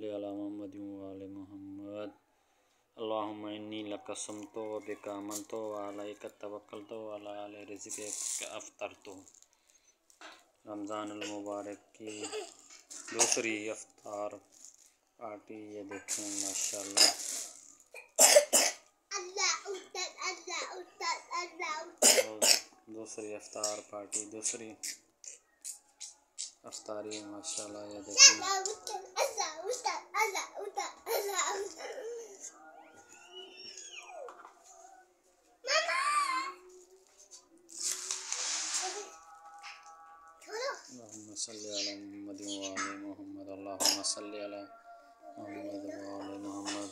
सल्लि अला मुहम्मद व आले मुहम्मद। अल्लाहुम्मा इन्नी लका समतो व बिका आमनतो व अलैका तवक्कलतो व अला रिज़्क़िका अफ़्तरतो। रमज़ान अल मुबारक की दूसरी इफ्तार पार्टी ये देखें माशाल्लाह। दूसरी इफ्तार पार्टी, दूसरी अफ्तारी माशाल्लाह ये देखें। अल्लाहुम्मा सल्लि अला मुहम्मद व आले मुहम्मद। अल्लाहुम्मा सल्लि अला मुहम्मद व आले मुहम्मद।